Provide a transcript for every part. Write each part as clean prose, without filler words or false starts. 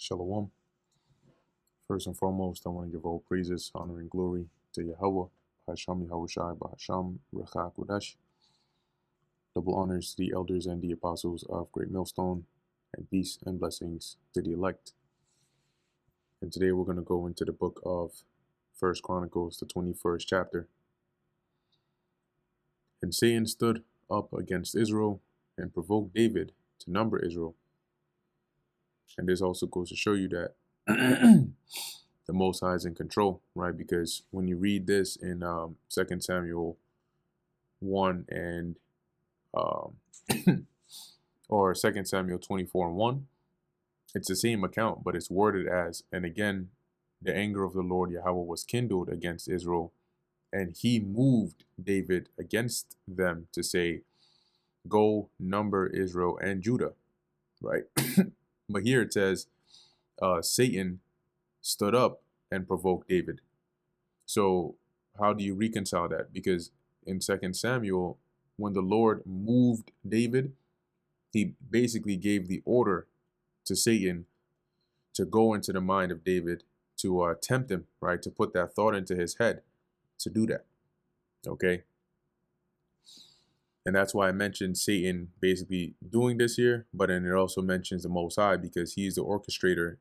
Shalom. First and foremost, I want to give all praises, honor, and glory to Yahweh, Hasham Yahushai, Bahasham, Recha Kodesh. Double honors to the elders and the apostles of Great Millstone, and peace and blessings to the elect. And today we're going to go into the book of First Chronicles, the 21st chapter. And Satan stood up against Israel and provoked David to number Israel. And this also goes to show you that the Most High is in control, right? Because when you read this in 2 Samuel 1 and or 2 Samuel 24:1, it's the same account, but it's worded as, and again, the anger of the Lord Yahweh was kindled against Israel, and he moved David against them to say, go number Israel and Judah, right? But here it says, Satan stood up and provoked David. So how do you reconcile that? Because in 2 Samuel, when the Lord moved David, he basically gave the order to Satan to go into the mind of David, to tempt him, right? To put that thought into his head to do that. Okay. And that's why I mentioned Satan basically doing this here, but then it also mentions the Most High because he's the orchestrator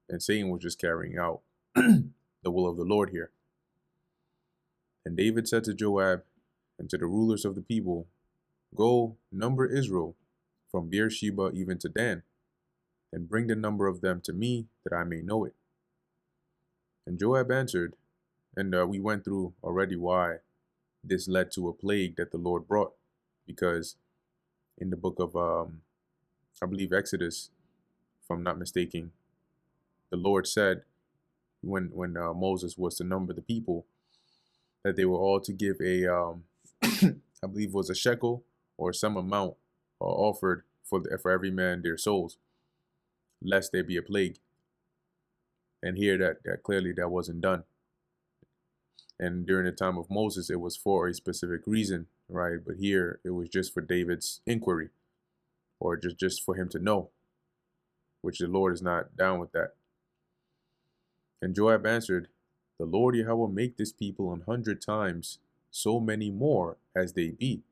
and Satan was just carrying out the will of the Lord here. And David said to Joab and to the rulers of the people, go number Israel from Beersheba even to Dan, and bring the number of them to me that I may know it. And Joab answered, and we went through already why this led to a plague that the Lord brought, because in the book of, I believe Exodus, if I'm not mistaken, the Lord said when Moses was to number the people, that they were all to give a, I believe it was a shekel or some amount offered for every man their souls, lest there be a plague. And here that clearly that wasn't done. And during the time of Moses, it was for a specific reason, right? But here it was just for David's inquiry, or just for him to know, which the Lord is not down with that. And Joab answered, the Lord Yahweh make this people 100 times so many more as they be.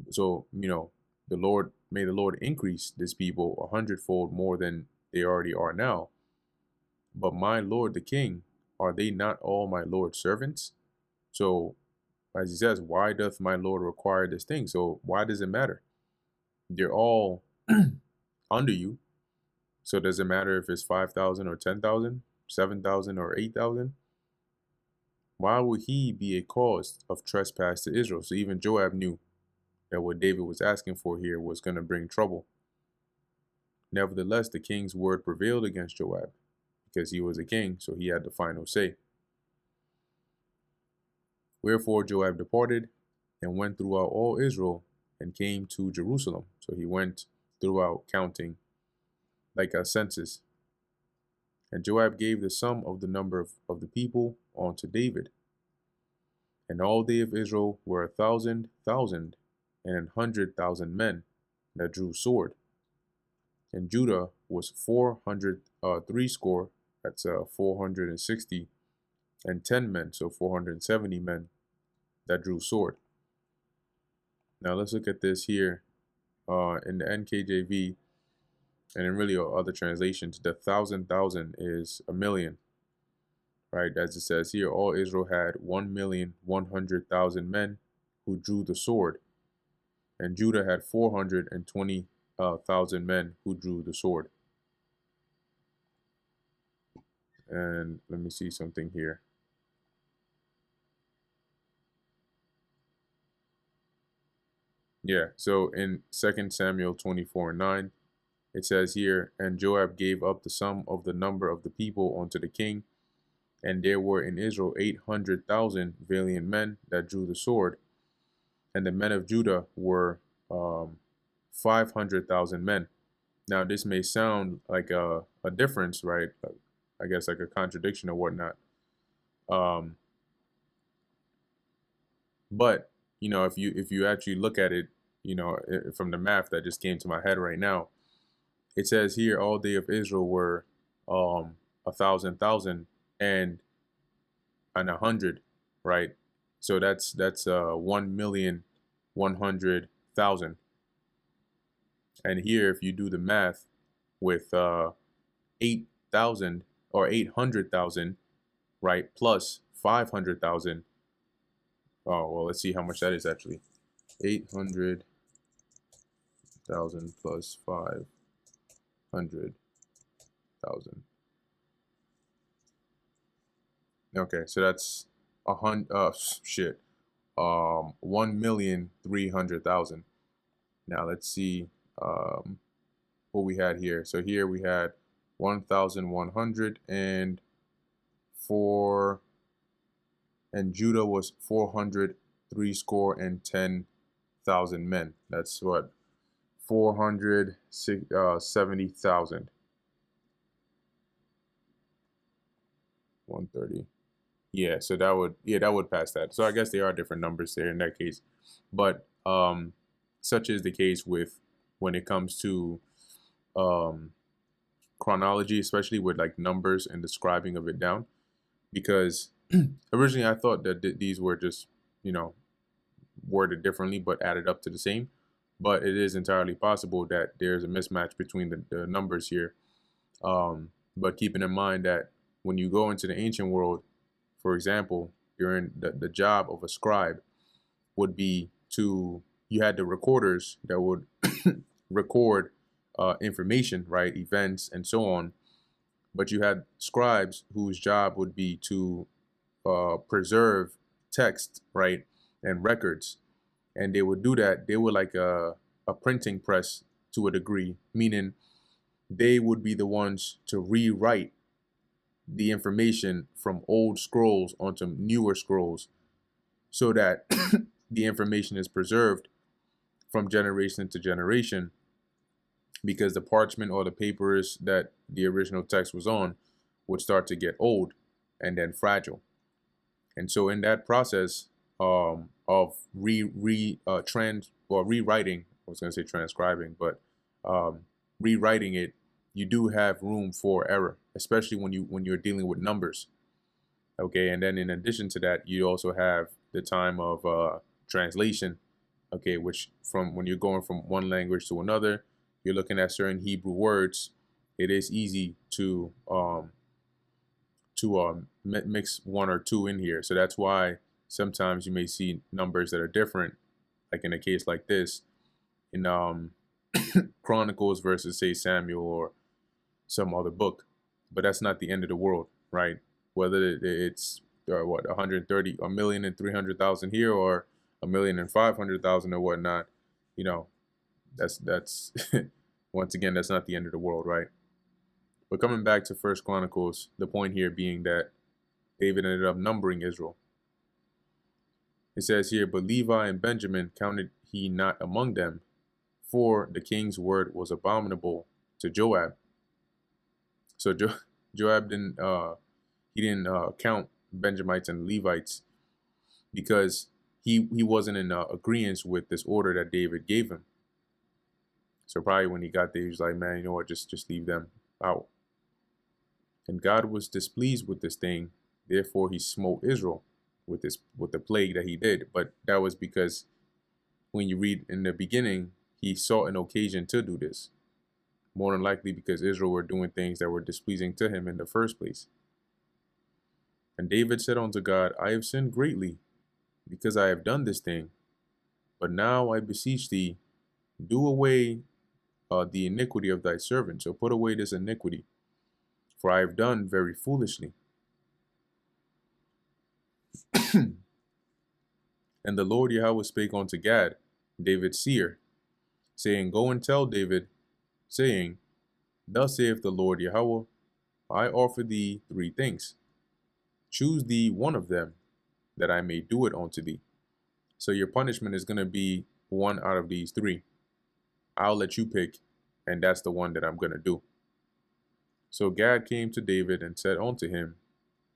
So, the Lord, may the Lord increase this people 100-fold more than they already are now. But my Lord the king, are they not all my Lord's servants? So, as he says, why doth my Lord require this thing? So why does it matter? They're all under you. So does it matter if it's 5,000 or 10,000, 7,000 or 8,000? Why would he be a cause of trespass to Israel? So even Joab knew that what David was asking for here was going to bring trouble. Nevertheless, the king's word prevailed against Joab because he was a king, so he had the final say. Wherefore Joab departed and went throughout all Israel and came to Jerusalem. So he went throughout counting like a census. And Joab gave the sum of the number of the people unto David. And all they of Israel were 1,000,000 and 100,000 men that drew sword. And Judah was 400, threescore, that's 460, and 10 men, so 470 men that drew sword. Now let's look at this here in the NKJV, and in really other translations. The 1,000,000 is a million, right? As it says here, all Israel had 1,100,000 men who drew the sword, and Judah had 420,000 men who drew the sword. And let me see something here. Yeah, so in 2 Samuel 24:9, it says here, and Joab gave up the sum of the number of the people unto the king, and there were in Israel 800,000 valiant men that drew the sword, and the men of Judah were 500,000 men. Now this may sound like a difference, right? I guess like a contradiction or whatnot. But if you actually look at it, from the math that just came to my head right now, It says here all they of Israel were 1,000,000 and 100, right? So that's 1,100,000. And here, if you do the math with 8,000 or 800,000, right, plus 500,000. Oh well, let's see how much that is actually. 800,000 plus 500,000. Okay, so that's a hundred. Shit. 1,300,000. Now let's see what we had here. So here we had 1,104, and Judah was 403 score and 10,000 men. That's what 470,000. 130. Yeah, so that would pass that. So I guess there are different numbers there in that case. But such is the case with when it comes to chronology, especially with like numbers and describing of it down. Because originally I thought that these were just, worded differently but added up to the same. But it is entirely possible that there's a mismatch between the numbers here. But keeping in mind that when you go into the ancient world, for example, during the job of a scribe would be you had the recorders that would record information, right, events and so on. But you had scribes whose job would be to preserve text, right, and records. And they would do that. They were like a printing press to a degree, meaning they would be the ones to rewrite the information from old scrolls onto newer scrolls so that the information is preserved from generation to generation, because the parchment or the papers that the original text was on would start to get old and then fragile. And so in that process of rewriting, I was going to say transcribing, but rewriting it, you do have room for error, especially when you're dealing with numbers. Okay, and then in addition to that, you also have the time of translation. Okay, which from when you're going from one language to another, you're looking at certain Hebrew words. It is easy to mix one or two in here. So that's why sometimes you may see numbers that are different, like in a case like this, in Chronicles versus say Samuel or some other book. But that's not the end of the world, right? Whether it's 130, 1,300,000 here, or 1,500,000 or whatnot, that's once again, that's not the end of the world, right? But coming back to First Chronicles, the point here being that David ended up numbering Israel. It says here, but Levi and Benjamin counted he not among them, for the king's word was abominable to Joab. So Joab didn't count Benjamites and Levites because he wasn't in agreement with this order that David gave him. So probably when he got there, he was like, man, you know what, just leave them out. And God was displeased with this thing, therefore he smote Israel with the plague that he did. But that was because when you read in the beginning, he saw an occasion to do this. More than likely because Israel were doing things that were displeasing to him in the first place. And David said unto God, I have sinned greatly, because I have done this thing. But now I beseech thee, do away the iniquity of thy servant. So put away this iniquity, for I have done very foolishly. And the Lord Yahweh spake unto Gad, David's seer, saying, go and tell David, saying, thus saith the Lord Yahweh, I offer thee 3 things. Choose thee one of them, that I may do it unto thee. So your punishment is going to be one out of these 3. I'll let you pick, and that's the one that I'm going to do. So Gad came to David and said unto him,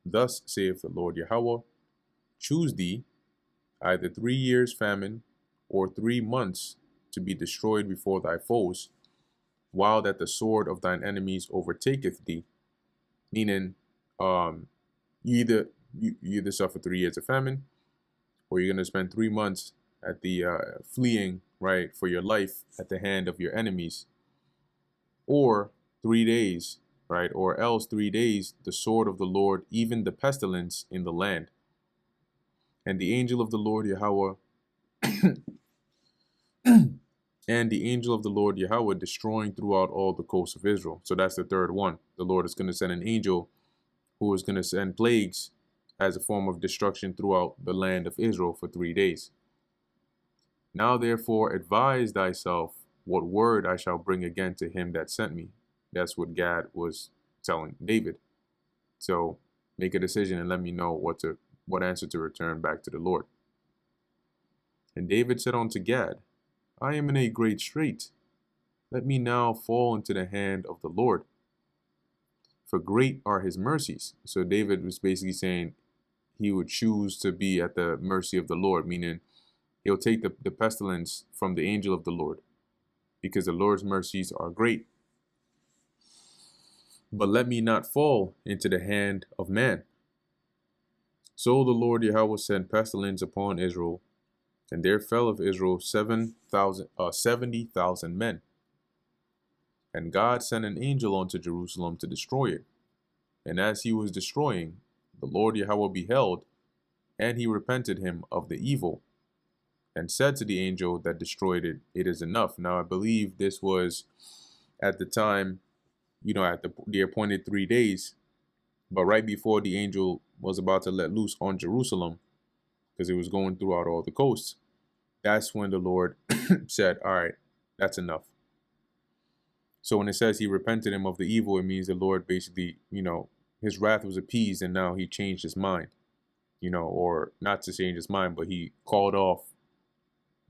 thus saith the Lord Yahweh, choose thee either 3 years famine, or 3 months to be destroyed before thy foes, while that the sword of thine enemies overtaketh thee. Meaning, you either suffer 3 years of famine, or you're going to spend 3 months at the fleeing, right, for your life at the hand of your enemies, or 3 days, right, or else 3 days the sword of the Lord, even the pestilence in the land. And the angel of the Lord Yahweh and the angel of the Lord Yahweh destroying throughout all the coasts of Israel. So that's the third one. The Lord is going to send an angel who is going to send plagues as a form of destruction throughout the land of Israel for 3 days. Now therefore advise thyself what word I shall bring again to him that sent me. That's what Gad was telling David. So make a decision and let me know what answer to return back to the Lord. And David said unto Gad, I am in a great strait. Let me now fall into the hand of the Lord, for great are his mercies. So David was basically saying he would choose to be at the mercy of the Lord, meaning he'll take the pestilence from the angel of the Lord, because the Lord's mercies are great. But let me not fall into the hand of man. So the Lord Yahweh sent pestilence upon Israel, and there fell of Israel 70,000 men. And God sent an angel unto Jerusalem to destroy it. And as he was destroying, the Lord Yahweh beheld, and he repented him of the evil, and said to the angel that destroyed it, it is enough. Now I believe this was at the time, at the appointed 3 days, but right before the angel was about to let loose on Jerusalem, because it was going throughout all the coasts, that's when the Lord said, all right, that's enough. So when it says he repented him of the evil, it means the Lord basically, his wrath was appeased and now he changed his mind, or not to change his mind, but he called off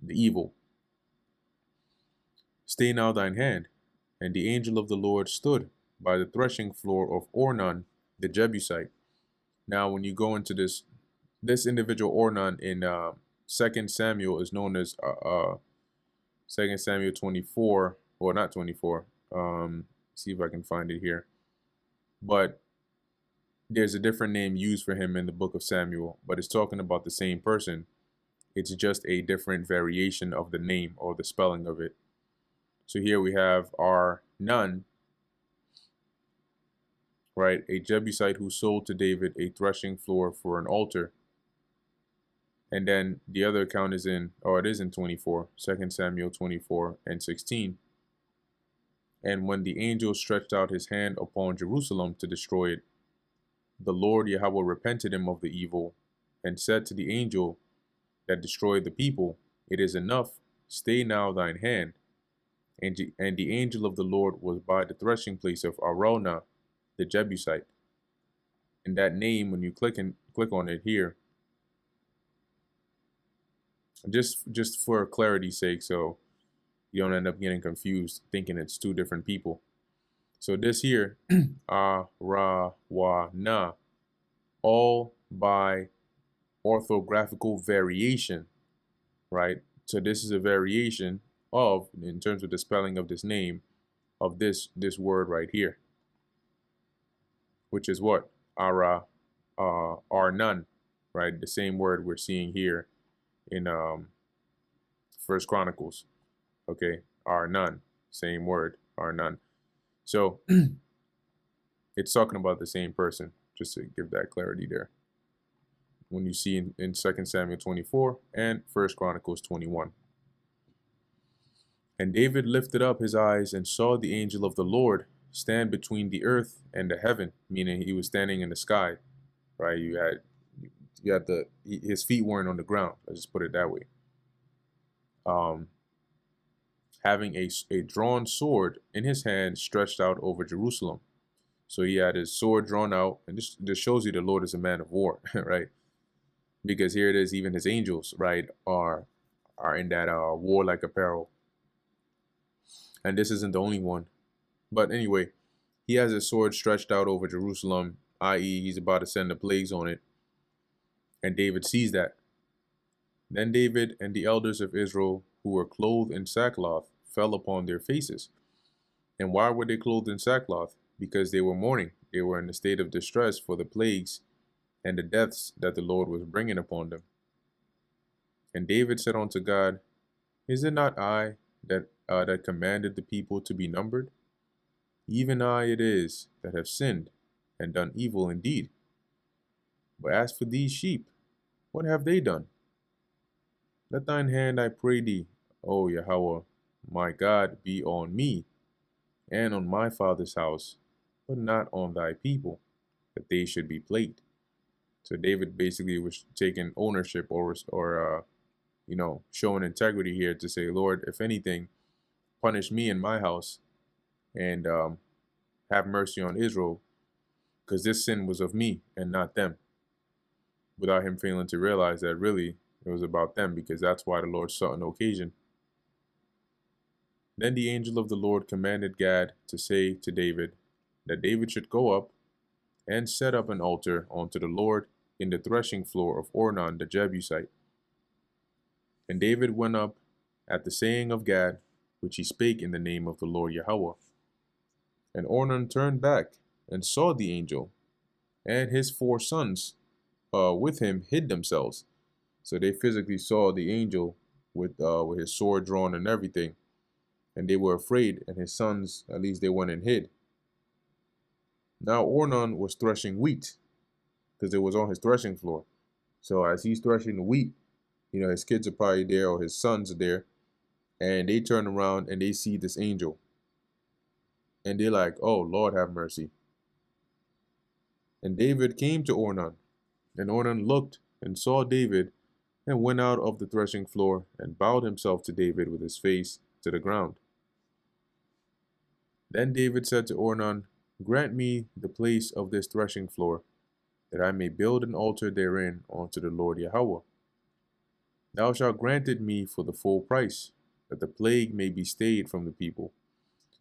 the evil. Stay now thine hand. And the angel of the Lord stood by the threshing floor of Ornan the Jebusite. Now, when you go into this individual Ornan in 2 Samuel is known as 2 Samuel 24, or not 24. See if I can find it here. But there's a different name used for him in the book of Samuel, but it's talking about the same person. It's just a different variation of the name or the spelling of it. So here we have Nun, right? A Jebusite who sold to David a threshing floor for an altar. And then the other account is in 24, 2 Samuel 24 and 16. And when the angel stretched out his hand upon Jerusalem to destroy it, the Lord Yahweh repented him of the evil, and said to the angel that destroyed the people, it is enough, stay now thine hand. And the angel of the Lord was by the threshing place of Araunah the Jebusite. And that name, when you click on it here, just for clarity's sake, so you don't end up getting confused thinking it's two different people. So this here, Arawana, all by orthographical variation, right? So this is a variation of, in terms of the spelling of this name, of this word right here, which is what? Arnun, right? The same word we're seeing here in First Chronicles. Okay, Arnun, same word, Arnun. So it's talking about the same person, just to give that clarity there. When you see in 2 Samuel 24 and 1 Chronicles 21. And David lifted up his eyes and saw the angel of the Lord stand between the earth and the heaven, meaning he was standing in the sky, right? You had his feet weren't on the ground. Let's just put it that way. Having a drawn sword in his hand stretched out over Jerusalem. So he had his sword drawn out, and this shows you the Lord is a man of war, right? Because here it is, even his angels, right, are in that warlike apparel. And this isn't the only one. But anyway, he has his sword stretched out over Jerusalem, i.e. he's about to send the plagues on it. And David sees that. Then David and the elders of Israel, who were clothed in sackcloth, fell upon their faces. And why were they clothed in sackcloth? Because they were mourning. They were in a state of distress for the plagues and the deaths that the Lord was bringing upon them. And David said unto God, Is it not I that commanded the people to be numbered? Even I it is that have sinned and done evil indeed. But as for these sheep, what have they done? Let thine hand, I pray thee, O Yahweh, my God, be on me and on my father's house, but not on thy people, that they should be plagued. So David basically was taking ownership or showing integrity here to say, Lord, if anything, punish me and my house and have mercy on Israel, because this sin was of me and not them, without him failing to realize that really it was about them, because that's why the Lord sought an occasion. Then the angel of the Lord commanded Gad to say to David that David should go up and set up an altar unto the Lord in the threshing floor of Ornan the Jebusite. And David went up at the saying of Gad, which he spake in the name of the Lord Yahweh. And Ornan turned back and saw the angel, and his 4 sons with him hid themselves. So they physically saw the angel with his sword drawn and everything, and they were afraid, and his sons, at least they went and hid. Now Ornan was threshing wheat, because it was on his threshing floor. So as he's threshing the wheat, his kids are probably there, or his sons are there, and they turn around and they see this angel. And they're like, oh, Lord, have mercy. And David came to Ornan, and Ornan looked and saw David, and went out of the threshing floor, and bowed himself to David with his face to the ground. Then David said to Ornan, Grant me the place of this threshing floor, that I may build an altar therein unto the Lord Yahweh. Thou shalt grant it me for the full price, that the plague may be stayed from the people.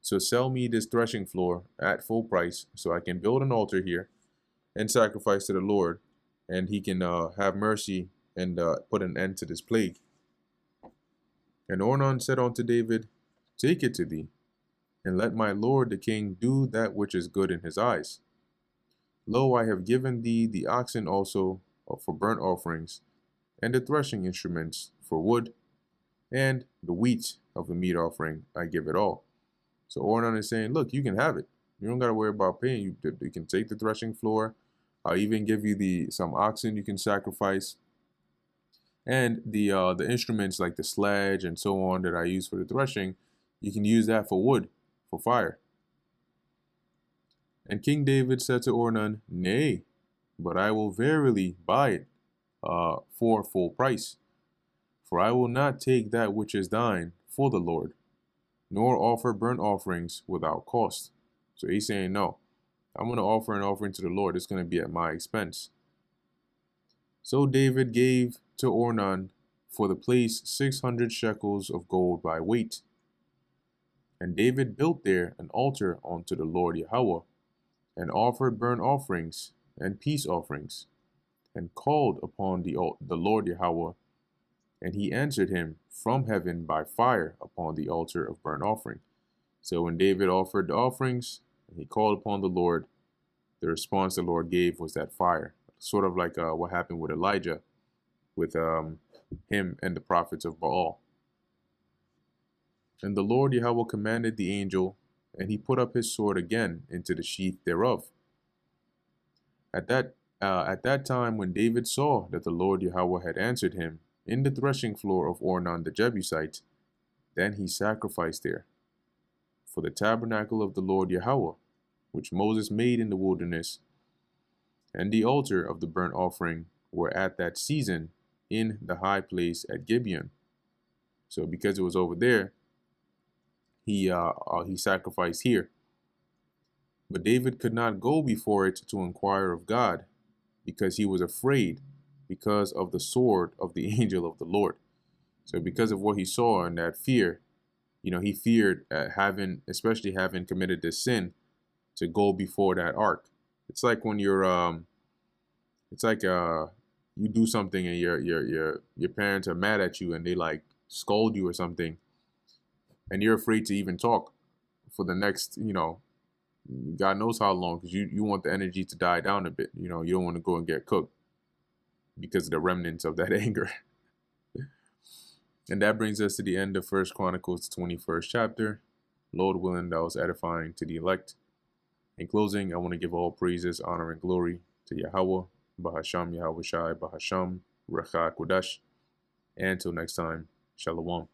So sell me this threshing floor at full price, so I can build an altar here and sacrifice to the Lord, and he can have mercy and put an end to this plague. And Ornan said unto David, Take it to thee, and let my lord the king do that which is good in his eyes. Lo, I have given thee the oxen also for burnt offerings, and the threshing instruments for wood, and the wheat of the meat offering, I give it all. So Ornan is saying, look, you can have it. You don't got to worry about paying. You can take the threshing floor. I'll even give you some oxen you can sacrifice, and the instruments like the sledge and so on that I use for the threshing. You can use that for wood, for fire. And King David said to Ornan, Nay, but I will verily buy it for full price. For I will not take that which is thine for the Lord, nor offer burnt offerings without cost. So he's saying, no, I'm going to offer an offering to the Lord. It's going to be at my expense. So David gave to Ornan for the place 600 shekels of gold by weight. And David built there an altar unto the Lord Yahweh, and offered burnt offerings and peace offerings, and called upon the Lord Yahweh, and he answered him from heaven by fire upon the altar of burnt offering. So when David offered the offerings, and he called upon the Lord, the response the Lord gave was that fire, sort of like what happened with Elijah, with him and the prophets of Baal. And the Lord Yahweh commanded the angel, and he put up his sword again into the sheath thereof. At that time, when David saw that the Lord Yahweh had answered him in the threshing floor of Ornan the Jebusite, then he sacrificed there. For the tabernacle of the Lord Yahweh, which Moses made in the wilderness, and the altar of the burnt offering were at that season in the high place at Gibeon. So because it was over there, he sacrificed here. But David could not go before it to inquire of God, because he was afraid, because of the sword of the angel of the Lord. So because of what he saw and that fear, he feared especially having committed this sin, to go before that ark. It's like when you're, you do something and your parents are mad at you and they like scold you or something, and you're afraid to even talk for the next, God knows how long, because you want the energy to die down a bit. You don't want to go and get cooked because of the remnants of that anger. And that brings us to the end of First Chronicles, the 21st chapter. Lord willing, that was edifying to the elect. In closing, I want to give all praises, honor, and glory to Yahweh, Bahasham Yahweh Shai, Bahasham, Recha Kodesh. And until next time, Shalom.